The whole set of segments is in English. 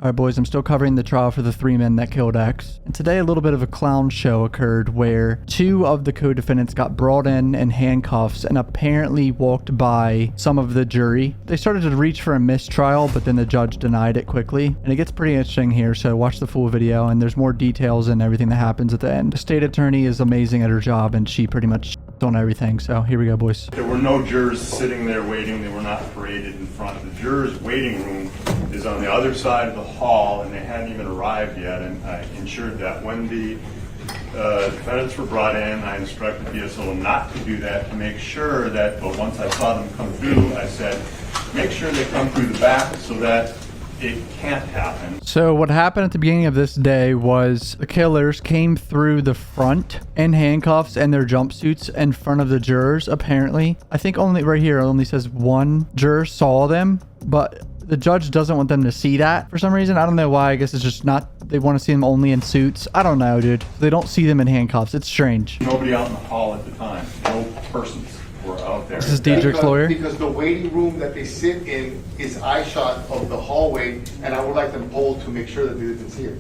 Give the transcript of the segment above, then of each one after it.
Alright boys, I'm still covering the trial for the 3 men that killed X. And today a little bit of a clown show occurred where 2 of the co-defendants got brought in handcuffs and apparently walked by some of the jury. They started to reach for a mistrial, but then the judge denied it quickly. And it gets pretty interesting here, so watch the full video and there's more details and everything that happens at the end. The state attorney is amazing at her job and she pretty much on everything, so here we go boys. There were no jurors sitting there waiting. They were not paraded in front. The jurors' waiting room is on the other side of the hall and they hadn't even arrived yet, and I ensured that when the defendants were brought in, I instructed BSO not to do that, to make sure that, but once I saw them come through, I said, make sure they come through the back so that it can't happen. So what happened at the beginning of this day was the killers came through the front in handcuffs and their jumpsuits in front of the jurors, apparently. I think only right here, it only says 1 juror saw them, but the judge doesn't want them to see that for some reason. I don't know why. I guess it's just not, they want to see them only in suits. I don't know, dude. They don't see them in handcuffs. It's strange. Nobody out in the hall at the time. No persons were out there. This is Diedrich's lawyer. Because the waiting room that they sit in is eye shot of the hallway, and I would like them polled to make sure that they didn't see it.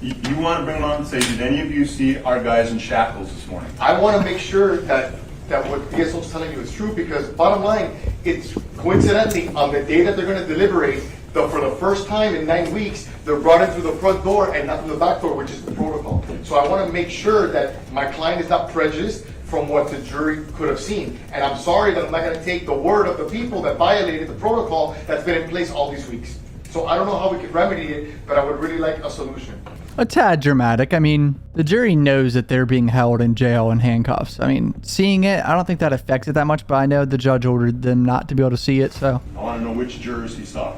You want to bring them on and say, did any of you see our guys in shackles this morning? I want to make sure that what BSO is telling you is true, because bottom line, it's coincidentally on the day that they're going to deliberate, for the first time in 9 weeks, they're brought in through the front door and not through the back door, which is the protocol. So I want to make sure that my client is not prejudiced from what the jury could have seen. And I'm sorry that I'm not going to take the word of the people that violated the protocol that's been in place all these weeks. So I don't know how we could remedy it, but I would really like a solution. A tad dramatic. I mean, the jury knows that they're being held in jail in handcuffs. I mean, seeing it, I don't think that affects it that much, but I know the judge ordered them not to be able to see it, so. I want to know which jurors he saw.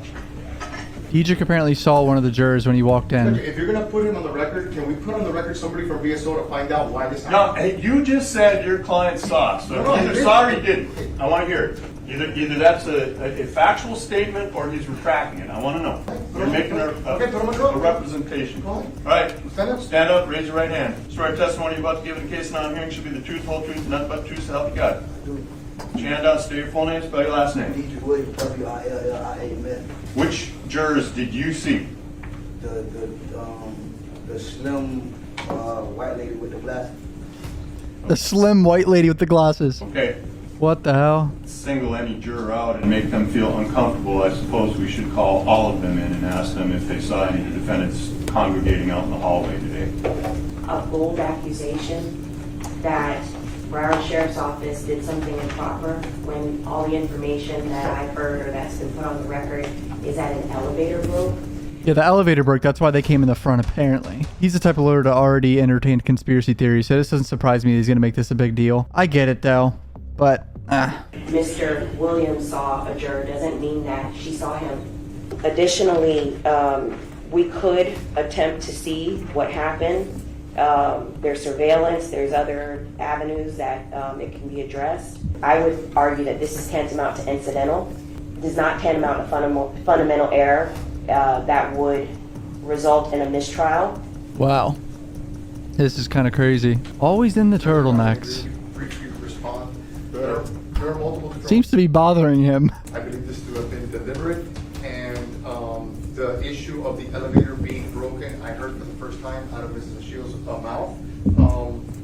Diedrich apparently saw one of the jurors when he walked in. If you're going to put him on the record, can we put on the record somebody from BSO to find out why this happened? No, hey, you just said your client saw. So either saw or he didn't. I want to hear it. Either that's a factual statement or he's retracting it. I want to know. You're making a representation. All right, stand up, raise your right hand. Swear testimony you're about to give in the case now hearing should be the truth, whole truth, nothing but the truth, so help you God. Put your hand out, state your full name, spell your last name. Diedrich Williams, W-I-L-L-I-A-M-S. Which jurors did you see? The slim white lady with the glasses. The slim white lady with the glasses. Okay. What the hell? Single any juror out and make them feel uncomfortable. I suppose we should call all of them in and ask them if they saw any of the defendants congregating out in the hallway today. A bold accusation that Broward Sheriff's Office did something improper when all the information that I've heard or that's been put on the record is that an elevator broke. Yeah, the elevator broke. That's why they came in the front, apparently. He's the type of lawyer to already entertain conspiracy theories, so this doesn't surprise me that he's going to make this a big deal. I get it, though, but, Mr. Williams saw a juror doesn't mean that she saw him. Additionally, we could attempt to see what happened. There's surveillance, there's other avenues that it can be addressed. I would argue that this is tantamount to incidental. It is not tantamount to fundamental error that would result in a mistrial. wow. This is kind of crazy. Always in the turtlenecks. Briefly respond. There are multiple different. Seems to be bothering him. I believe this to have been deliberate, and the issue of the elevator being broken, I heard for the first time out of Mrs. Shields' mouth.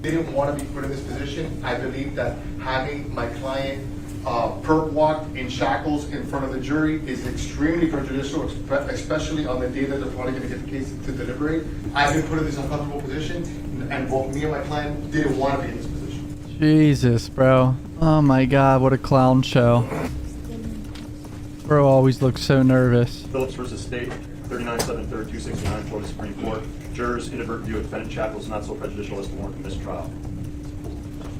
Didn't want to be put in this position. I believe that having my client perp walked in shackles in front of the jury is extremely prejudicial, especially on the day that they're probably going to get the case to deliberate. I've been put in this uncomfortable position, and both me and my client didn't want to be in this position. Jesus, bro. Oh my god, what a clown show. Bro always looks so nervous. Phillips versus State, 39-7-3-269, Florida Supreme Court. Jurors inadvertent view of defendant shackles not so prejudicial as to warrant a mistrial.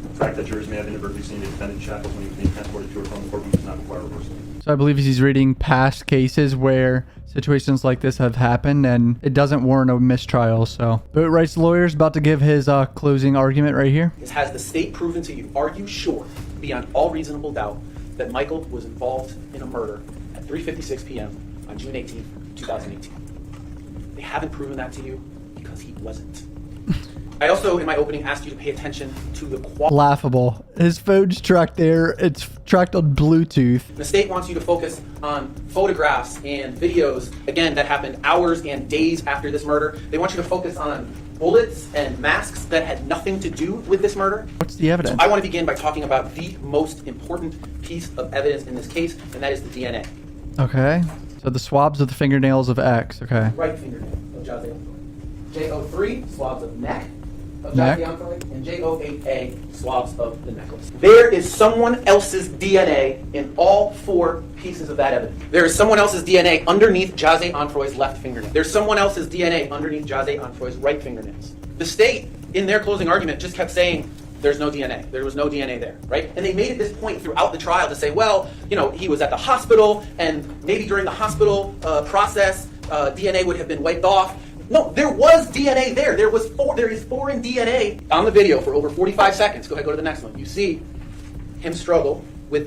The fact that jurors may have inadvertently seen a defendant shackles when he was being transported to or from the courtroom does not require reversal. So I believe he's reading past cases where situations like this have happened and it doesn't warrant a mistrial. So Boat Rights lawyer's about to give his closing argument right here. Has the state proven to you, are you sure, beyond all reasonable doubt, that Michael was involved in a murder at 3:56 p.m. on June 18th, 2018? They haven't proven that to you because he wasn't. I also, in my opening, asked you to pay attention to the quality. Laughable. His phone's tracked there. It's tracked on Bluetooth. The state wants you to focus on photographs and videos, again, that happened hours and days after this murder. They want you to focus on bullets and masks that had nothing to do with this murder. What's the evidence? So I want to begin by talking about the most important piece of evidence in this case, and that is the DNA. Okay. So the swabs of the fingernails of X. Okay. Right fingernail of Jose Anthony. J03, swabs of neck of Neck. Jose Anthony, and J08A, swabs of the necklace. There is someone else's DNA in all 4 pieces of that evidence. There is someone else's DNA underneath Jose Anfroy's left fingernail. There's someone else's DNA underneath Jose Anfroy's right fingernails. The state, in their closing argument, just kept saying, there's no DNA. There was no DNA there, right? And they made it this point throughout the trial to say, well, you know, he was at the hospital, and maybe during the hospital process, DNA would have been wiped off. No, there was DNA there. There is foreign DNA on the video for over 45 seconds. Go ahead, go to the next one. You see him struggle with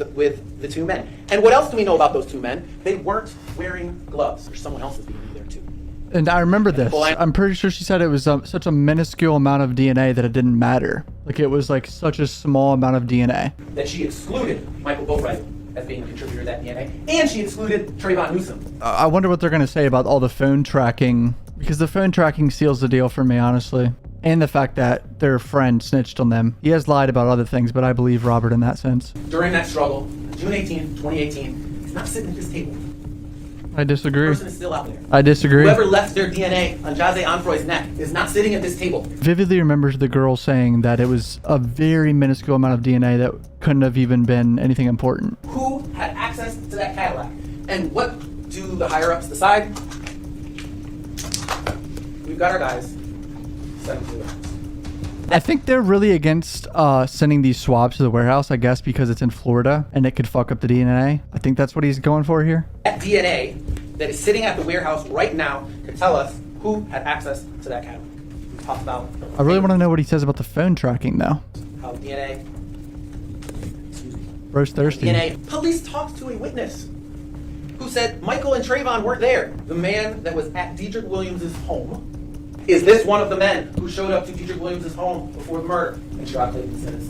the 2 men. And what else do we know about those 2 men? They weren't wearing gloves. There's someone else's DNA there too. And I remember this. I'm pretty sure she said it was such a minuscule amount of DNA that it didn't matter. Like it was like such a small amount of DNA. That she excluded Michael Boatwright as being a contributor to that DNA, and she excluded Trayvon Newsom. I wonder what they're going to say about all the phone tracking, because the phone tracking seals the deal for me, honestly. And the fact that their friend snitched on them. He has lied about other things, but I believe Robert in that sense. During that struggle, June 18, 2018, he's not sitting at this table. I disagree. The person is still out there. I disagree. Whoever left their DNA on Jose Anfroy's neck is not sitting at this table. Vividly remembers the girl saying that it was a very minuscule amount of DNA that couldn't have even been anything important. Who had access to that Cadillac? And what do the higher-ups decide? We've got our guys. Send them to the warehouse. I think they're really against sending these swabs to the warehouse, I guess, because it's in Florida and it could fuck up the DNA. I think that's what he's going for here. That DNA that is sitting at the warehouse right now can tell us who had access to that Cadillac. We talked about. I really want to know what he says about the phone tracking, though. How DNA. Excuse me. Bro's thirsty. DNA. Police talked to a witness who said Michael and Trayvon weren't there. The man that was at Dedrick Williams' home. Is this one of the men who showed up to Dedrick Williams' home before the murder? And Sherrod Clayton says,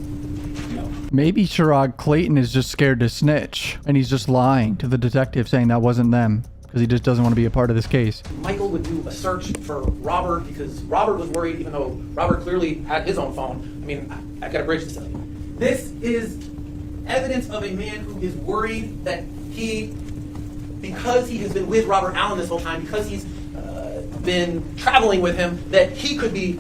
no. Maybe Sherrod Clayton is just scared to snitch, and he's just lying to the detective saying that wasn't them, because he just doesn't want to be a part of this case. Michael would do a search for Robert because Robert was worried, even though Robert clearly had his own phone. I mean, I've got a bridge to tell you. This is evidence of a man who is worried that because he has been with Robert Allen this whole time, because he's been traveling with him, that he could be,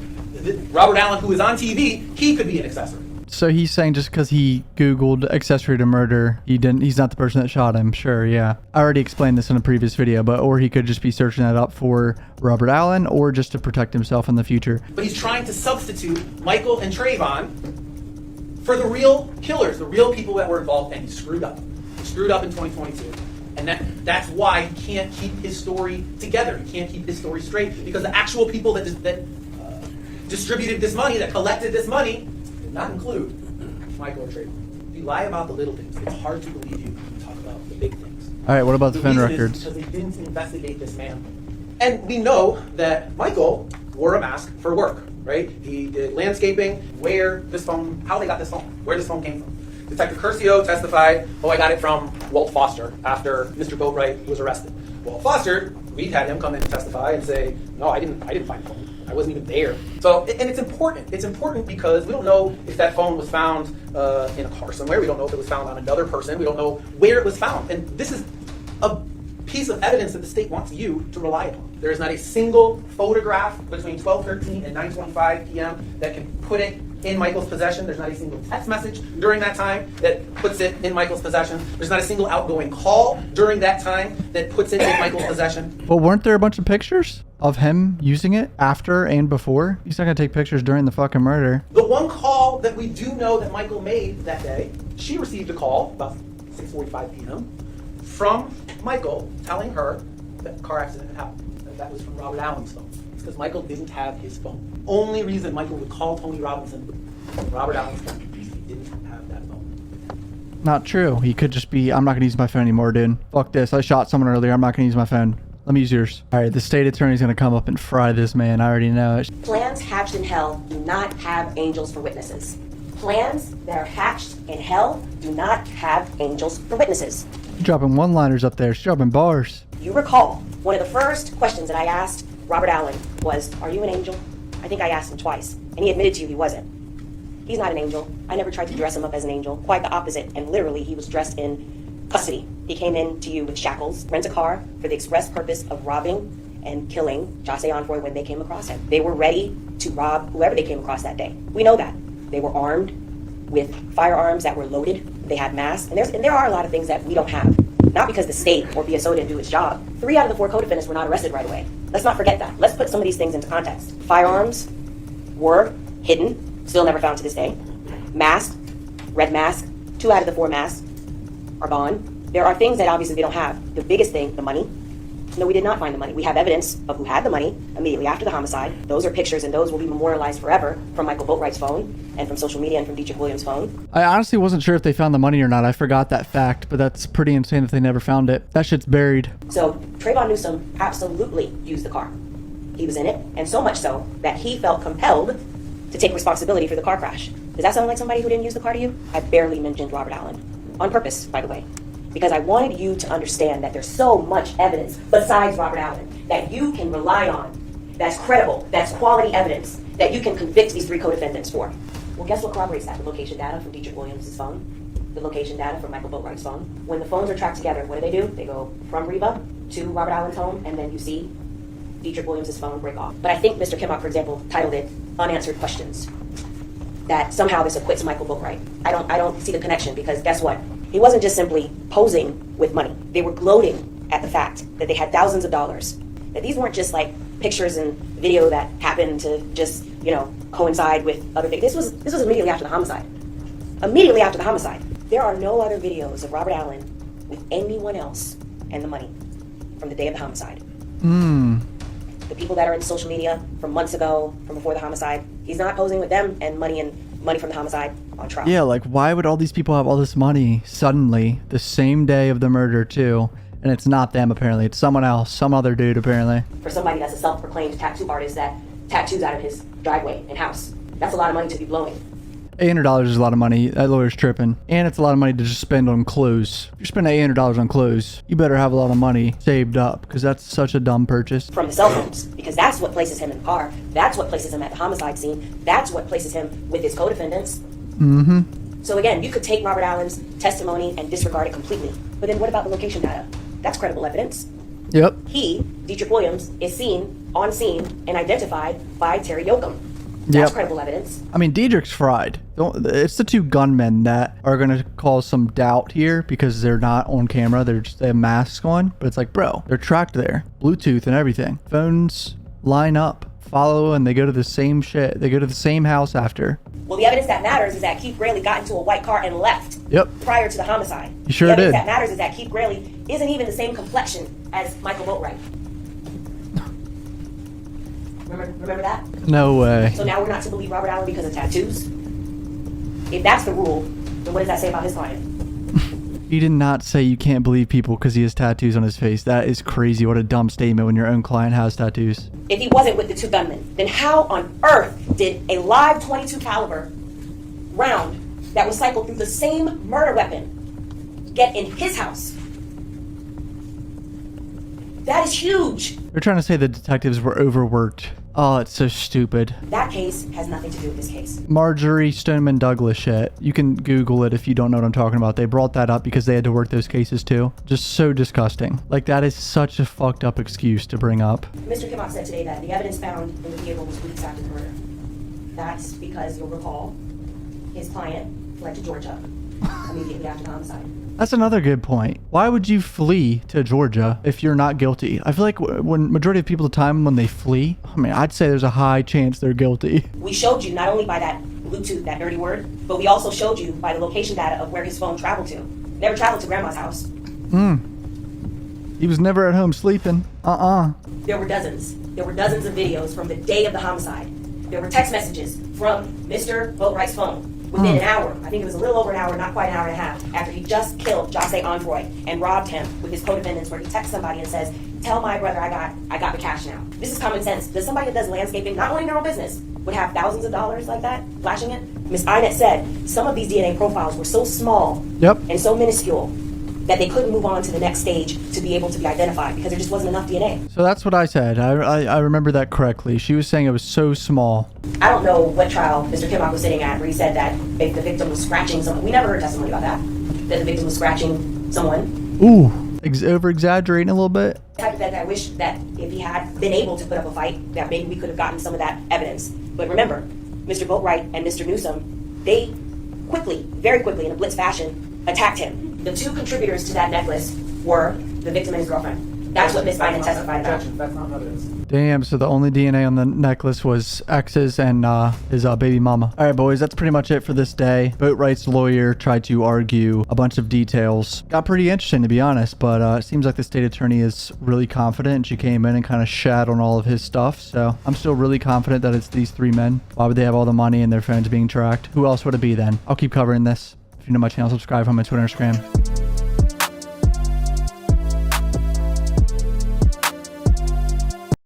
Robert Allen, who is on TV, he could be an accessory. So he's saying just because he Googled accessory to murder, he's not the person that shot him. Sure, yeah. I already explained this in a previous video, or he could just be searching that up for Robert Allen or just to protect himself in the future. But he's trying to substitute Michael and Trayvon for the real killers, the real people that were involved, and he screwed up. He screwed up in 2022. And that's why he can't keep his story together. He can't keep his story straight, because the actual people that distributed this money, that collected this money, did not include Michael or Trayvon. If you lie about the little things, it's hard to believe you when you talk about the big things. All right, what about the phone reason records? is because they didn't investigate this man. And we know that Michael wore a mask for work, right? He did landscaping, how they got this phone, where this phone came from. Detective Curcio testified, I got it from Walt Foster after Mr. Boatwright was arrested. Walt Foster, we had him come in and testify and say, no, I didn't find the phone. I wasn't even there. So, and it's important. It's important because we don't know if that phone was found in a car somewhere. We don't know if it was found on another person. We don't know where it was found. And this is a piece of evidence that the state wants you to rely upon. There is not a single photograph between 12:13 and 9:25 p.m. that can put it in Michael's possession. There's not a single text message during that time that puts it in Michael's possession. There's not a single outgoing call during that time that puts it in Michael's possession. But weren't there a bunch of pictures of him using it after and before? He's not going to take pictures during the fucking murder. The one call that we do know that Michael made that day, she received a call about 6:45 p.m. from Michael telling her that a car accident had happened. That was from Robert Allen's phone. It's because Michael didn't have his phone. Only reason Michael would call Tony Robinson from Robert Allen's phone is he didn't have that phone. Not true. He could just be, I'm not going to use my phone anymore, dude. Fuck this. I shot someone earlier. I'm not going to use my phone. Let me use yours. All right, the state attorney's gonna come up and fry this man. I already know it. Plans hatched in hell do not have angels for witnesses. Plans that are hatched in hell do not have angels for witnesses. You're dropping one-liners up there. She's dropping bars. You recall, one of the first questions that I asked Robert Allen was, are you an angel? I think I asked him twice, and he admitted to you he wasn't. He's not an angel. I never tried to dress him up as an angel. Quite the opposite. And literally, he was dressed in custody. He came in to you with shackles, rent a car for the express purpose of robbing and killing Jose Onfroy when they came across him. They were ready to rob whoever they came across that day. We know that. They were armed with firearms that were loaded. They had masks. And there are a lot of things that we don't have. Not because the state or BSO didn't do its job. 3 out of the 4 co-defendants were not arrested right away. Let's not forget that. Let's put some of these things into context. Firearms were hidden, still never found to this day. Mask, red mask, 2 out of the 4 masks are gone. There are things that obviously they don't have. The biggest thing, the money. No, we did not find the money. We have evidence of who had the money immediately after the homicide. Those are pictures, and those will be memorialized forever from Michael Boatwright's phone and from social media and from Dietrich Williams' phone. I honestly wasn't sure if they found the money or not. I forgot that fact, but that's pretty insane that they never found it. That shit's buried. So Trayvon Newsom absolutely used the car. He was in it, and so much so that he felt compelled to take responsibility for the car crash. Does that sound like somebody who didn't use the car to you? I barely mentioned Robert Allen. On purpose, by the way. Because I wanted you to understand that there's so much evidence besides Robert Allen that you can rely on, that's credible, that's quality evidence, that you can convict these 3 co-defendants for. Well, guess what corroborates that? The location data from Dietrich Williams' phone, the location data from Michael Boatwright's phone. When the phones are tracked together, what do? They go from Reba to Robert Allen's home, and then you see Dietrich Williams' phone break off. But I think Mr. Kimmock, for example, titled it Unanswered Questions. That somehow this acquits Michael Boatwright. I don't see the connection, because guess what? He wasn't just simply posing with money. They were gloating at the fact that they had thousands of dollars. That these weren't just like pictures and video that happened to just, coincide with other things. This was immediately after the homicide. Immediately after the homicide. There are no other videos of Robert Allen with anyone else and the money from the day of the homicide. The people that are in social media from months ago, from before the homicide, he's not posing with them and money from the homicide on trial. Yeah, like why would all these people have all this money suddenly the same day of the murder too? And it's not them apparently, it's someone else, some other dude apparently. For somebody that's a self-proclaimed tattoo artist that tattoos out of his driveway and house, that's a lot of money to be blowing. $800 is a lot of money. That lawyer's tripping. And it's a lot of money to just spend on clothes. If you're spending $800 on clothes, you better have a lot of money saved up, because that's such a dumb purchase. From the cell phones, because that's what places him in the car. That's what places him at the homicide scene. That's what places him with his co-defendants. So again, you could take Robert Allen's testimony and disregard it completely. But then what about the location data? That's credible evidence. Yep. He, Dietrich Williams, is seen on scene and identified by Terry Yoakum. That's credible evidence. I mean, Dietrich's fried. It's the 2 gunmen that are going to cause some doubt here because they're not on camera. They have masks on. But it's like, bro, they're tracked there. Bluetooth and everything. Phones line up, follow, and they go to the same shit. They go to the same house after. Well, the evidence that matters is that Keith Grayley got into a white car and left. Yep. Prior to the homicide. He sure did. The evidence that matters is that Keith Grayley isn't even the same complexion as Michael Boatwright. Remember that? No way. So now we're not to believe Robert Allen because of tattoos? If that's the rule, then what does that say about his client? He did not say you can't believe people because he has tattoos on his face. That is crazy. What a dumb statement when your own client has tattoos. If he wasn't with the 2 gunmen, then how on earth did a live .22 caliber round that was cycled through the same murder weapon get in his house? That is huge. They're trying to say the detectives were overworked. Oh, it's so stupid. That case has nothing to do with this case. Marjorie Stoneman Douglas shit. You can Google it if you don't know what I'm talking about. They brought that up because they had to work those cases too. Just so disgusting. Like, that is such a fucked up excuse to bring up. Mr. Kimmock said today that the evidence found in the vehicle was weeks after the murder. That's because you'll recall his client fled to Georgia immediately after the homicide. That's another good point. Why would you flee to Georgia if you're not guilty? I feel like when majority of people at the time when they flee, I mean, I'd say there's a high chance they're guilty. We showed you not only by that Bluetooth, that dirty word, but we also showed you by the location data of where his phone traveled to. Never traveled to grandma's house. He was never at home sleeping. There were dozens. There were dozens of videos from the day of the homicide. There were text messages from Mr. Boatwright's phone. Within an hour, I think it was a little over an hour, not quite an hour and a half, after he just killed Jose Onfroy and robbed him with his co-defendants, where he texts somebody and says, tell my brother I got the cash now. This is common sense. Does somebody that does landscaping, not owning their own business, would have thousands of dollars like that, flashing it? Ms. Inett said some of these DNA profiles were so small Yep. and so minuscule that they couldn't move on to the next stage to be able to be identified because there just wasn't enough DNA. So that's what I said. I remember that correctly. She was saying it was so small. I don't know what trial Mr. Kimmock was sitting at where he said that if the victim was scratching someone. We never heard testimony about that. That the victim was scratching someone. Ooh, over-exaggerating a little bit. Type of that I wish that if he had been able to put up a fight, that maybe we could have gotten some of that evidence. But remember, Mr. Boatwright and Mr. Newsom, they quickly, very quickly, in a blitz fashion, attacked him. The two contributors to that necklace were the victim and his girlfriend. That's what Ms. Inett testified about. Objection, that's not evidence. Damn, so the only DNA on the necklace was X's and his baby mama. All right, boys, that's pretty much it for this day. Boatwright's lawyer tried to argue a bunch of details. Got pretty interesting, to be honest, but it seems like the state attorney is really confident, and she came in and kind of shat on all of his stuff. So I'm still really confident that it's these three men. Why would they have all the money and their phones being tracked? Who else would it be then? I'll keep covering this. If you're new to my channel, subscribe, I'm on Twitter and Instagram.